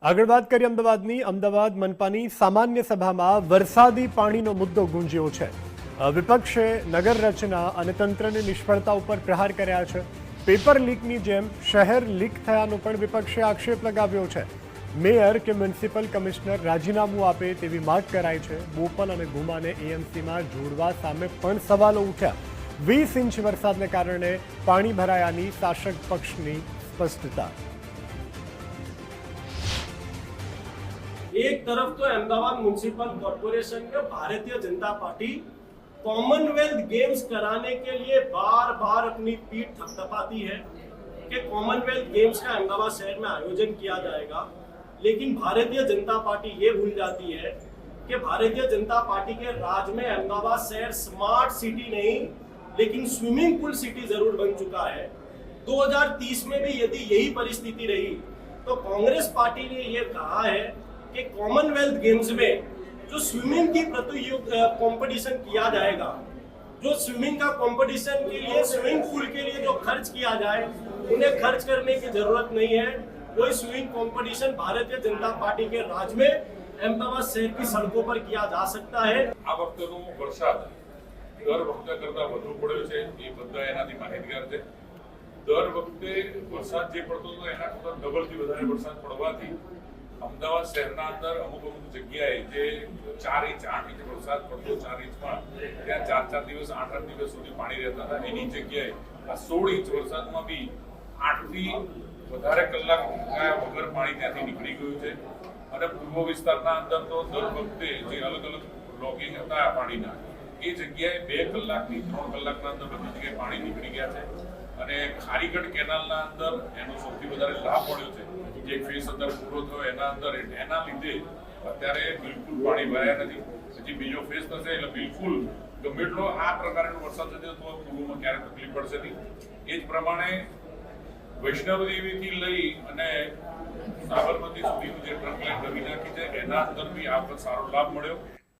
આગળ વાત કરીએ અમદાવાદની. અમદાવાદ મનપાની સામાન્ય સભામાં વરસાદી પાણીનો મુદ્દો ગુંજ્યો છે. વિપક્ષે નગર રચના અને તંત્રની નિષ્ફળતા ઉપર પ્રહાર કર્યા છે. પેપર લીકની જેમ શહેર લીક થયાનો પણ વિપક્ષે આક્ષેપ લગાવ્યો છે. મેયર કે મ્યુનિસિપલ કમિશનર રાજીનામું આપે તેવી માંગ કરાઈ છે. બોપલ અને ગુમાને એએમસીમાં જોડવા સામે પણ સવાલો ઉઠ્યા. 20 ઇંચ વરસાદને કારણે પાણી ભરાયાની શાસક પક્ષની સ્પષ્ટતા. एक तरफ तो अहमदाबाद म्युनिसिपल कॉर्पोरेशन में Bharatiya Janata party Commonwealth games कराने के लिए बार बार अपनी पीठ थपथपाती है कि कॉमनवेल्थ गेम्स का अहमदाबाद शहर में आयोजन किया जाएगा, लेकिन भारतीय जनता पार्टी ये भूल जाती है कि भारतीय जनता पार्टी के राज में अहमदाबाद शहर स्मार्ट सिटी नहीं लेकिन स्विमिंग पूल सिटी जरूर बन चुका है। 2030 में भी यदि यही परिस्थिति रही तो कांग्रेस पार्टी ने ये कहा है कि कॉमनवेल्थ गेम्स में जो स्विमिंग की कंपटीशन किया जाएगा, जो स्विमिंग का कंपटीशन के लिए स्विमिंग पूल के लिए जो खर्च किया जाए उन्हें खर्च करने की जरूरत नहीं है। कोई swimming competition Bharatiya Janata party के राज में अहमदाबाद शहर की सड़कों पर किया जा सकता है। આ વખતેનો વરસાદ દર વખતે કરતા વધુ પડ્યો છે એ બધા એનાથી માહિતગાર છે. દર વખતે વરસાદ જે પડતો હતો એના કરતા ડબલથી વધારે વરસાદ પડવાથી અમદાવાદ શહેરના અંદર અમુક જગ્યાએ જે 4 ઇંચ 8 ઇંચ વરસાદ પડતો 4 ઇંચમાં ત્યાં 4 દિવસ 8 દિવસ સુધી પાણી રહેતા હતા. એની જગ્યાએ આ 16 ઇંચ વરસાદમાં બી 8 થી વધારે કલાક વગર પાણી ત્યાંથી નીકળી ગયું છે. અને પૂર્વ વિસ્તારના અંદર તો દર વખતે જે અલગ અલગ બ્લોકિંગ હતા પાણીના એ જગ્યાએ 2 કલાકથી 3 કલાકના અંદર બધી જગ્યાએ પાણી નીકળી ગયા છે. અને ખારીગઢ કેનાલના અંદર એનો સૌથી વધારે લાભ મળ્યો છે. જે ફેઝ અત્યારે પૂરો થયો એના અંદર એના લીધે અત્યારે બિલકુલ પાણી ભરાયા નથી. હજી બીજો ફેઝ થશે એટલે બિલકુલ ગમે એટલો આ પ્રકારનો વરસાદ થશે તો પૂર્વમાં ક્યારેય તકલીફ પડશે નહીં. એ જ પ્રમાણે વૈષ્ણવદેવીથી લઈ અને સાબરમતી સુધીનું જે ટ્રક લાઈન નવી નાખી છે એના અંદર બી આ વખત સારો લાભ મળ્યો.